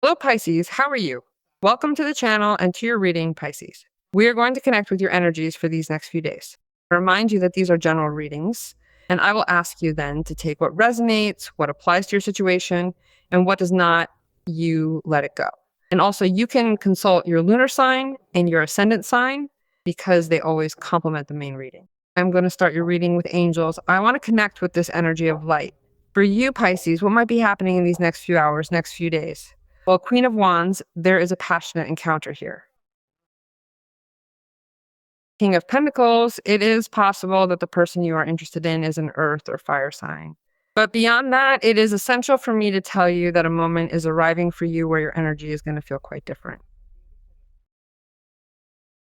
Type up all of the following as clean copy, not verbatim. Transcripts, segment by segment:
Hello, Pisces. How are you? Welcome to the channel and to your reading, Pisces. We are going to connect with your energies for these next few days. I remind you that these are general readings, and I will ask you then to take what resonates, what applies to your situation, and what does not, you let it go. And also, you can consult your lunar sign and your ascendant sign because they always complement the main reading. I'm going to start your reading with angels. I want to connect with this energy of light. For you, Pisces, what might be happening in these next few hours, next few days? Well, Queen of Wands, there is a passionate encounter here. King of Pentacles, it is possible that the person you are interested in is an earth or fire sign. But beyond that, it is essential for me to tell you that a moment is arriving for you where your energy is going to feel quite different.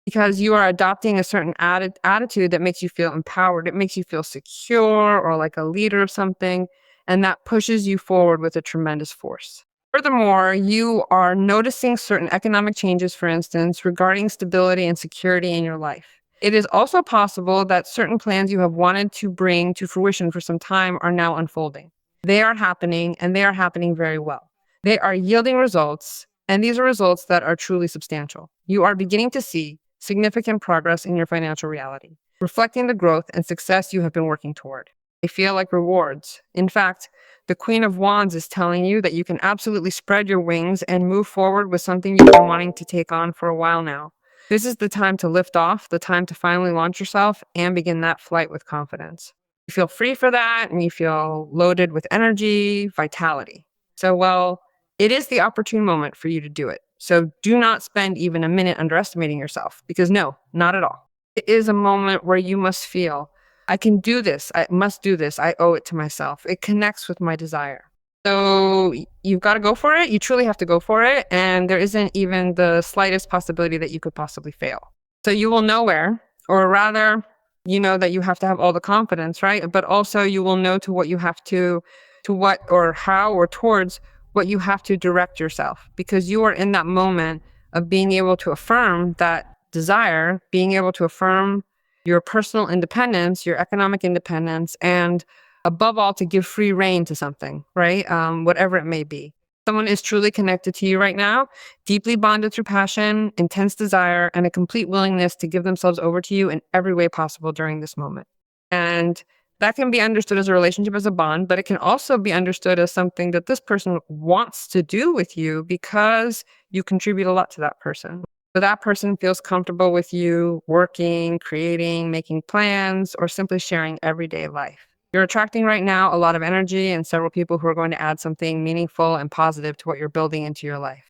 Because you are adopting a certain attitude that makes you feel empowered. It makes you feel secure or like a leader of something. And that pushes you forward with a tremendous force. Furthermore, you are noticing certain economic changes, for instance, regarding stability and security in your life. It is also possible that certain plans you have wanted to bring to fruition for some time are now unfolding. They are happening, and they are happening very well. They are yielding results, and these are results that are truly substantial. You are beginning to see significant progress in your financial reality, reflecting the growth and success you have been working toward. They feel like rewards. In fact, the Queen of Wands is telling you that you can absolutely spread your wings and move forward with something you've been wanting to take on for a while now. This is the time to lift off, the time to finally launch yourself and begin that flight with confidence. You feel free for that and you feel loaded with energy, vitality. So, well, it is the opportune moment for you to do it. So do not spend even a minute underestimating yourself because no, not at all. It is a moment where you must feel I can do this. I must do this. I owe it to myself. It connects with my desire. So you've got to go for it. You truly have to go for it. And there isn't even the slightest possibility that you could possibly fail. So you will know where, or rather, you know that you have to have all the confidence, right? But also you will know to what you have to what or how or towards what you have to direct yourself because you are in that moment of being able to affirm that desire, being able to affirm your personal independence, your economic independence, and above all, to give free rein to something, right? Whatever it may be. Someone is truly connected to you right now, deeply bonded through passion, intense desire, and a complete willingness to give themselves over to you in every way possible during this moment. And that can be understood as a relationship, as a bond, but it can also be understood as something that this person wants to do with you because you contribute a lot to that person. So that person feels comfortable with you working, creating, making plans, or simply sharing everyday life. You're attracting right now a lot of energy and several people who are going to add something meaningful and positive to what you're building into your life.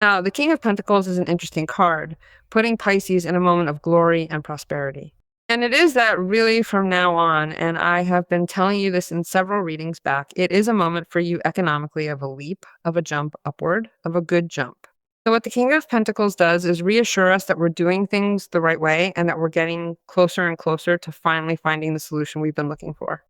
Now, the King of Pentacles is an interesting card, putting Pisces in a moment of glory and prosperity. And it is that really from now on, and I have been telling you this in several readings back, it is a moment for you economically of a leap, of a jump upward, of a good jump. So what the King of Pentacles does is reassure us that we're doing things the right way and that we're getting closer and closer to finally finding the solution we've been looking for.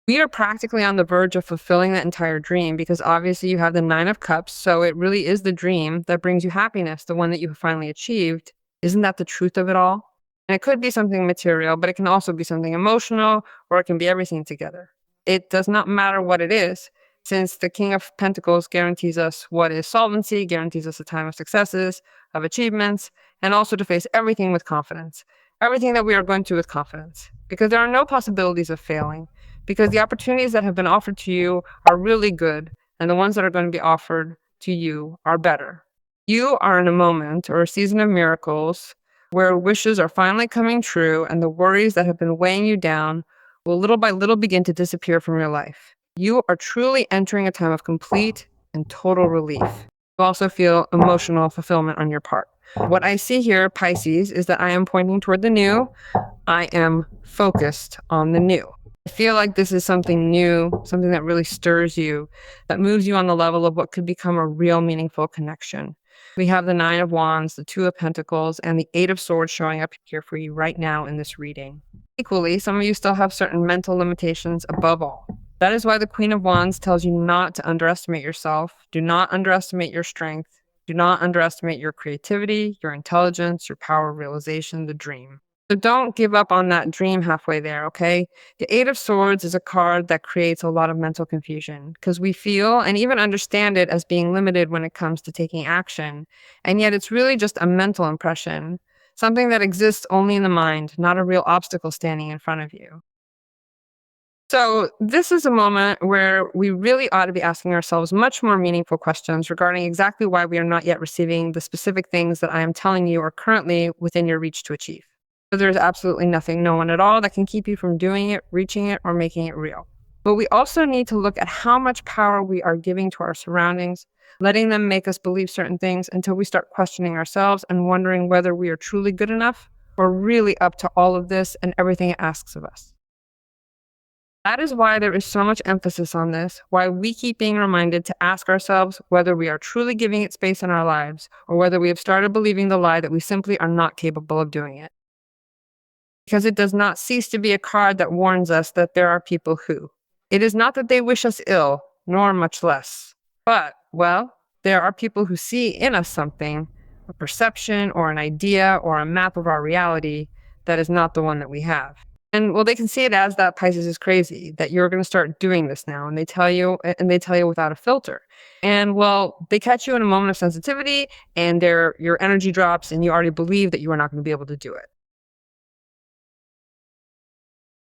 We are practically on the verge of fulfilling that entire dream because obviously you have the Nine of Cups. So it really is the dream that brings you happiness, the one that you have finally achieved. Isn't that the truth of it all? And it could be something material, but it can also be something emotional, or it can be everything together. It does not matter what it is, since the King of Pentacles guarantees us what is solvency, guarantees us a time of successes, of achievements, and also to face everything with confidence. Everything that we are going through with confidence, because there are no possibilities of failing, because the opportunities that have been offered to you are really good, and the ones that are going to be offered to you are better. You are in a moment or a season of miracles where wishes are finally coming true and the worries that have been weighing you down will little by little begin to disappear from your life. You are truly entering a time of complete and total relief. You also feel emotional fulfillment on your part. What I see here, Pisces, is that I am pointing toward the new. I am focused on the new. I feel like this is something new, something that really stirs you, that moves you on the level of what could become a real meaningful connection. We have the Nine of Wands, the Two of Pentacles, and the Eight of Swords showing up here for you right now in this reading. Equally, some of you still have certain mental limitations above all. That is why the Queen of Wands tells you not to underestimate yourself. Do not underestimate your strength. Do not underestimate your creativity, your intelligence, your power of realization, the dream. So don't give up on that dream halfway there, okay? The Eight of Swords is a card that creates a lot of mental confusion because we feel and even understand it as being limited when it comes to taking action. And yet it's really just a mental impression, something that exists only in the mind, not a real obstacle standing in front of you. So, this is a moment where we really ought to be asking ourselves much more meaningful questions regarding exactly why we are not yet receiving the specific things that I am telling you are currently within your reach to achieve. So there's absolutely nothing, no one at all that can keep you from doing it, reaching it, or making it real. But we also need to look at how much power we are giving to our surroundings, letting them make us believe certain things until we start questioning ourselves and wondering whether we are truly good enough or really up to all of this and everything it asks of us. That is why there is so much emphasis on this, why we keep being reminded to ask ourselves whether we are truly giving it space in our lives or whether we have started believing the lie that we simply are not capable of doing it. Because it does not cease to be a card that warns us that there are people who. It is not that they wish us ill, nor much less. But, well, there are people who see in us something, a perception or an idea or a map of our reality that is not the one that we have. And well, they can see it as that Pisces is crazy, that you're going to start doing this now. And they tell you without a filter. And well, they catch you in a moment of sensitivity and your energy drops and you already believe that you are not going to be able to do it.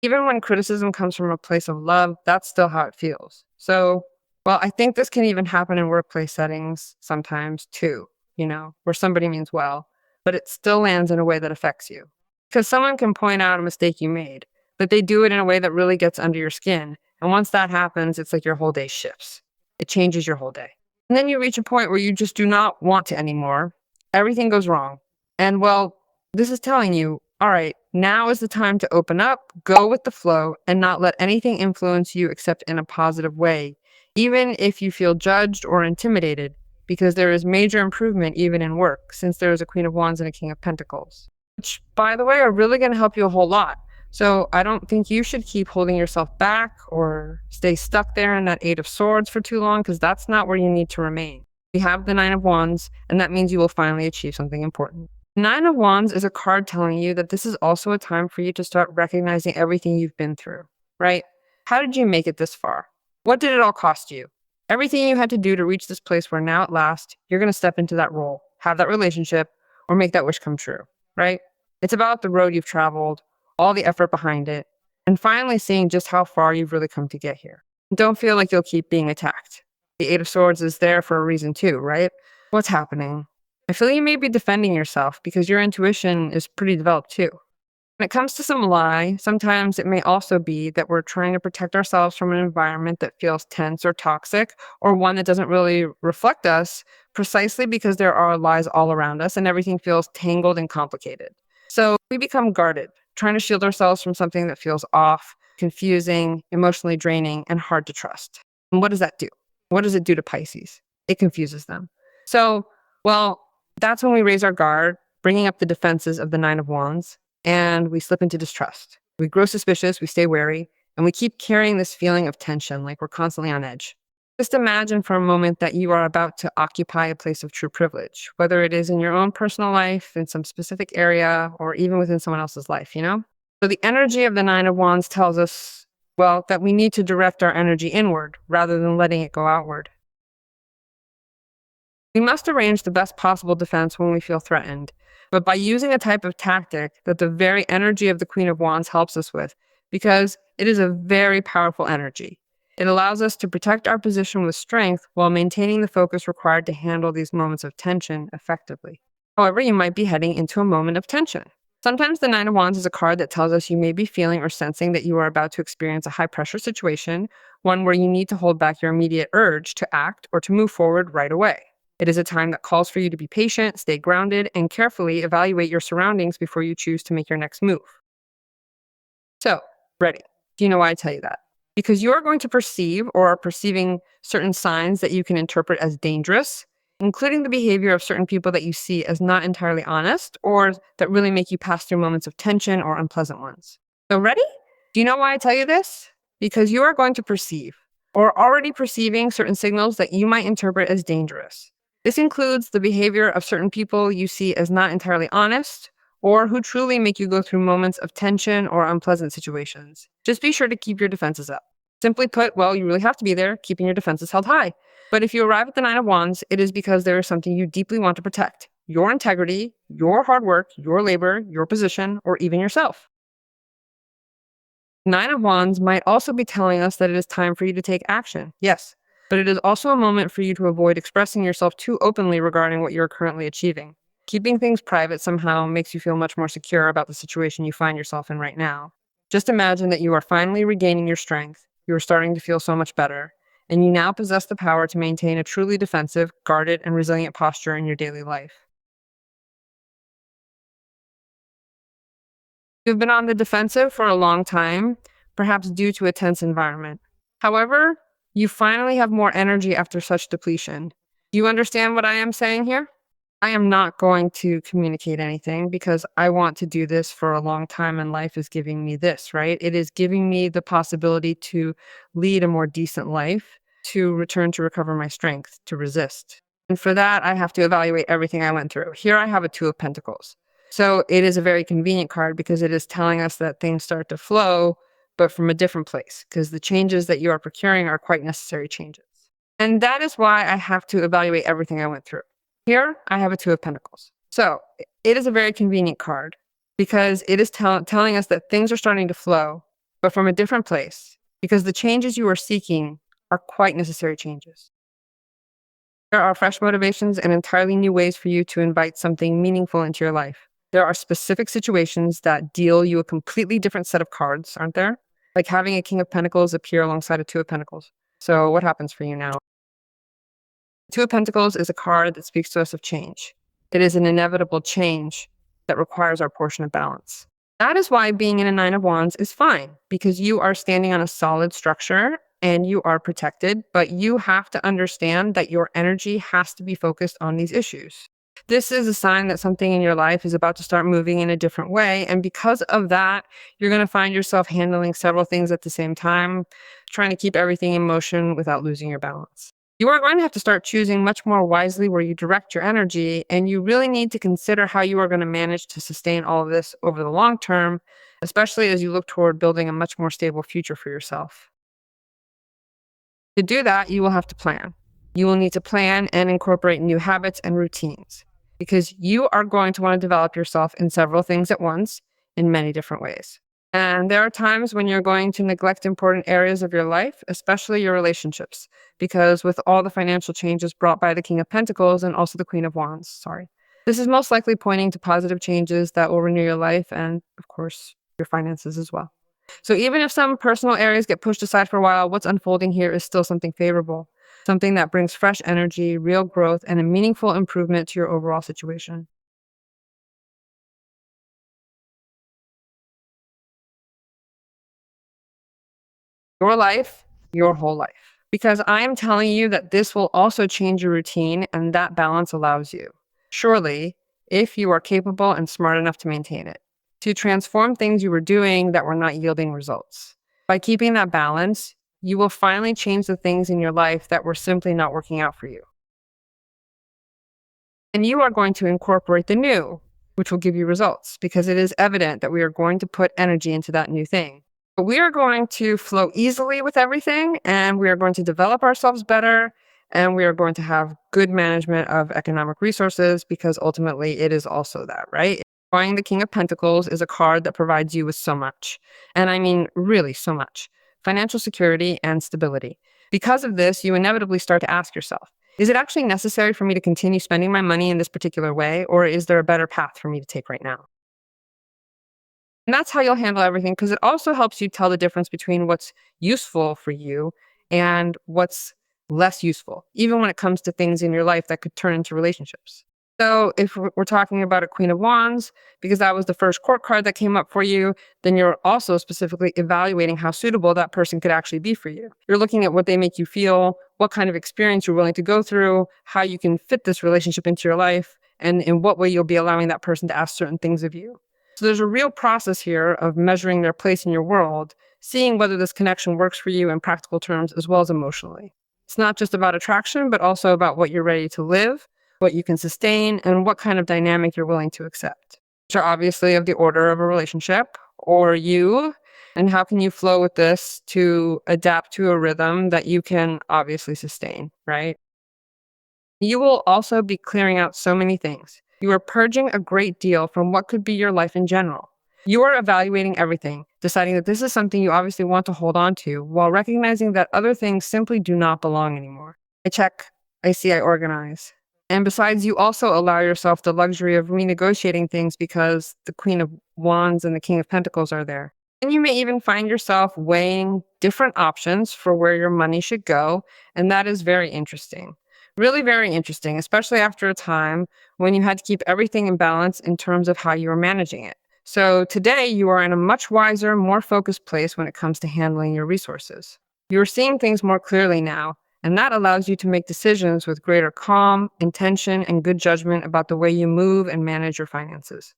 Even when criticism comes from a place of love, that's still how it feels. So, well, I think this can even happen in workplace settings sometimes too, where somebody means well, but it still lands in a way that affects you. Because someone can point out a mistake you made, but they do it in a way that really gets under your skin. And once that happens, it's like your whole day shifts. It changes your whole day. And then you reach a point where you just do not want to anymore. Everything goes wrong. And well, this is telling you, all right, now is the time to open up, go with the flow, and not let anything influence you except in a positive way, even if you feel judged or intimidated, because there is major improvement even in work, since there is a Queen of Wands and a King of Pentacles, which, by the way, are really going to help you a whole lot. So I don't think you should keep holding yourself back or stay stuck there in that Eight of Swords for too long, because that's not where you need to remain. You have the Nine of Wands, and that means you will finally achieve something important. Nine of Wands is a card telling you that this is also a time for you to start recognizing everything you've been through, right? How did you make it this far? What did it all cost you? Everything you had to do to reach this place where now at last you're going to step into that role, have that relationship, or make that wish come true, right? It's about the road you've traveled, all the effort behind it, and finally seeing just how far you've really come to get here. Don't feel like you'll keep being attacked. The Eight of Swords is there for a reason too, right? What's happening? I feel you may be defending yourself because your intuition is pretty developed too. When it comes to some lie, sometimes it may also be that we're trying to protect ourselves from an environment that feels tense or toxic, or one that doesn't really reflect us, precisely because there are lies all around us and everything feels tangled and complicated. So we become guarded, trying to shield ourselves from something that feels off, confusing, emotionally draining, and hard to trust. And what does that do? What does it do to Pisces? It confuses them. So, well, that's when we raise our guard, bringing up the defenses of the Nine of Wands, and we slip into distrust. We grow suspicious, we stay wary, and we keep carrying this feeling of tension, like we're constantly on edge. Just imagine for a moment that you are about to occupy a place of true privilege, whether it is in your own personal life, in some specific area, or even within someone else's life, So the energy of the Nine of Wands tells us, well, that we need to direct our energy inward rather than letting it go outward. We must arrange the best possible defense when we feel threatened, but by using a type of tactic that the very energy of the Queen of Wands helps us with, because it is a very powerful energy. It allows us to protect our position with strength while maintaining the focus required to handle these moments of tension effectively. However, you might be heading into a moment of tension. Sometimes the Nine of Wands is a card that tells us you may be feeling or sensing that you are about to experience a high-pressure situation, one where you need to hold back your immediate urge to act or to move forward right away. It is a time that calls for you to be patient, stay grounded, and carefully evaluate your surroundings before you choose to make your next move. So, ready. Do you know why I tell you that? Because you are going to perceive or are perceiving certain signs that you can interpret as dangerous, including the behavior of certain people that you see as not entirely honest or that really make you pass through moments of tension or unpleasant ones. So, ready? Do you know why I tell you this? Because you are going to perceive or already perceiving certain signals that you might interpret as dangerous. This includes the behavior of certain people you see as not entirely honest or who truly make you go through moments of tension or unpleasant situations. Just be sure to keep your defenses up. Simply put, well, you really have to be there, keeping your defenses held high. But if you arrive at the Nine of Wands, it is because there is something you deeply want to protect: your integrity, your hard work, your labor, your position, or even yourself. Nine of Wands might also be telling us that it is time for you to take action. Yes, but it is also a moment for you to avoid expressing yourself too openly regarding what you're currently achieving. Keeping things private somehow makes you feel much more secure about the situation you find yourself in right now. Just imagine that you are finally regaining your strength, you are starting to feel so much better, and you now possess the power to maintain a truly defensive, guarded, and resilient posture in your daily life. You've been on the defensive for a long time, perhaps due to a tense environment. However, you finally have more energy after such depletion. Do you understand what I am saying here? I am not going to communicate anything because I want to do this for a long time, and life is giving me this, right? It is giving me the possibility to lead a more decent life, to return to recover my strength, to resist. And for that, I have to evaluate everything I went through. Here I have a Two of Pentacles. So it is a very convenient card because it is telling us that things start to flow, but from a different place, because the changes that you are procuring are quite necessary changes. And that is why I have to evaluate everything I went through. Here, I have a Two of Pentacles. So it is a very convenient card because it is telling us that things are starting to flow, but from a different place, because the changes you are seeking are quite necessary changes. There are fresh motivations and entirely new ways for you to invite something meaningful into your life. There are specific situations that deal you a completely different set of cards, aren't there? Like having a King of Pentacles appear alongside a Two of Pentacles. So what happens for you now? Two of Pentacles is a card that speaks to us of change. It is an inevitable change that requires our portion of balance. That is why being in a Nine of Wands is fine, because you are standing on a solid structure and you are protected, but you have to understand that your energy has to be focused on these issues. This is a sign that something in your life is about to start moving in a different way. And because of that, you're going to find yourself handling several things at the same time, trying to keep everything in motion without losing your balance. You are going to have to start choosing much more wisely where you direct your energy, and you really need to consider how you are going to manage to sustain all of this over the long term, especially as you look toward building a much more stable future for yourself. To do that, you will have to plan. You will need to plan and incorporate new habits and routines because you are going to want to develop yourself in several things at once in many different ways. And there are times when you're going to neglect important areas of your life, especially your relationships, because with all the financial changes brought by the King of Pentacles and also the Queen of Wands, this is most likely pointing to positive changes that will renew your life and, of course, your finances as well. So even if some personal areas get pushed aside for a while, what's unfolding here is still something favorable, something that brings fresh energy, real growth, and a meaningful improvement to your overall situation. Your life, your whole life. Because I am telling you that this will also change your routine, and that balance allows you, surely, if you are capable and smart enough to maintain it, to transform things you were doing that were not yielding results. By keeping that balance, you will finally change the things in your life that were simply not working out for you. And you are going to incorporate the new, which will give you results because it is evident that we are going to put energy into that new thing. But we are going to flow easily with everything, and we are going to develop ourselves better, and we are going to have good management of economic resources because ultimately it is also that, right? Drawing the King of Pentacles is a card that provides you with so much. And I mean, really so much. Financial security and stability. Because of this, you inevitably start to ask yourself, is it actually necessary for me to continue spending my money in this particular way, or is there a better path for me to take right now? And that's how you'll handle everything because it also helps you tell the difference between what's useful for you and what's less useful, even when it comes to things in your life that could turn into relationships. So if we're talking about a Queen of Wands, because that was the first court card that came up for you, then you're also specifically evaluating how suitable that person could actually be for you. You're looking at what they make you feel, what kind of experience you're willing to go through, how you can fit this relationship into your life, and in what way you'll be allowing that person to ask certain things of you. So there's a real process here of measuring their place in your world, seeing whether this connection works for you in practical terms as well as emotionally. It's not just about attraction, but also about what you're ready to live, what you can sustain, and what kind of dynamic you're willing to accept. which are obviously of the order of a relationship or you, and how can you flow with this to adapt to a rhythm that you can obviously sustain, right? You will also be clearing out so many things. You are purging a great deal from what could be your life in general. You are evaluating everything, deciding that this is something you obviously want to hold on to, while recognizing that other things simply do not belong anymore. I check, I see, I organize. And besides, you also allow yourself the luxury of renegotiating things because the Queen of Wands and the King of Pentacles are there. And you may even find yourself weighing different options for where your money should go. And that is very interesting. Really very interesting, especially after a time when you had to keep everything in balance in terms of how you were managing it. So today you are in a much wiser, more focused place when it comes to handling your resources. You're seeing things more clearly now, and that allows you to make decisions with greater calm, intention, and good judgment about the way you move and manage your finances.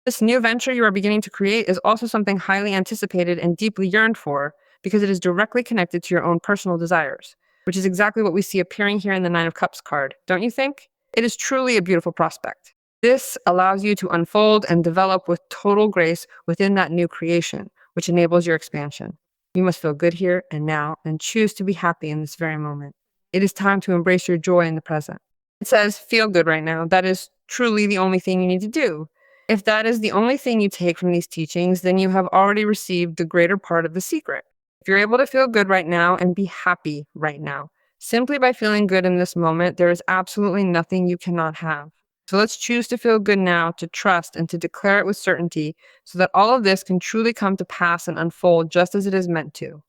This new venture you are beginning to create is also something highly anticipated and deeply yearned for because it is directly connected to your own personal desires, which is exactly what we see appearing here in the Nine of Cups card, don't you think? It is truly a beautiful prospect. This allows you to unfold and develop with total grace within that new creation, which enables your expansion. You must feel good here and now and choose to be happy in this very moment. It is time to embrace your joy in the present. It says, feel good right now. That is truly the only thing you need to do. If that is the only thing you take from these teachings, then you have already received the greater part of the secret. If you're able to feel good right now and be happy right now, simply by feeling good in this moment, there is absolutely nothing you cannot have. So let's choose to feel good now, to trust, and to declare it with certainty so that all of this can truly come to pass and unfold just as it is meant to.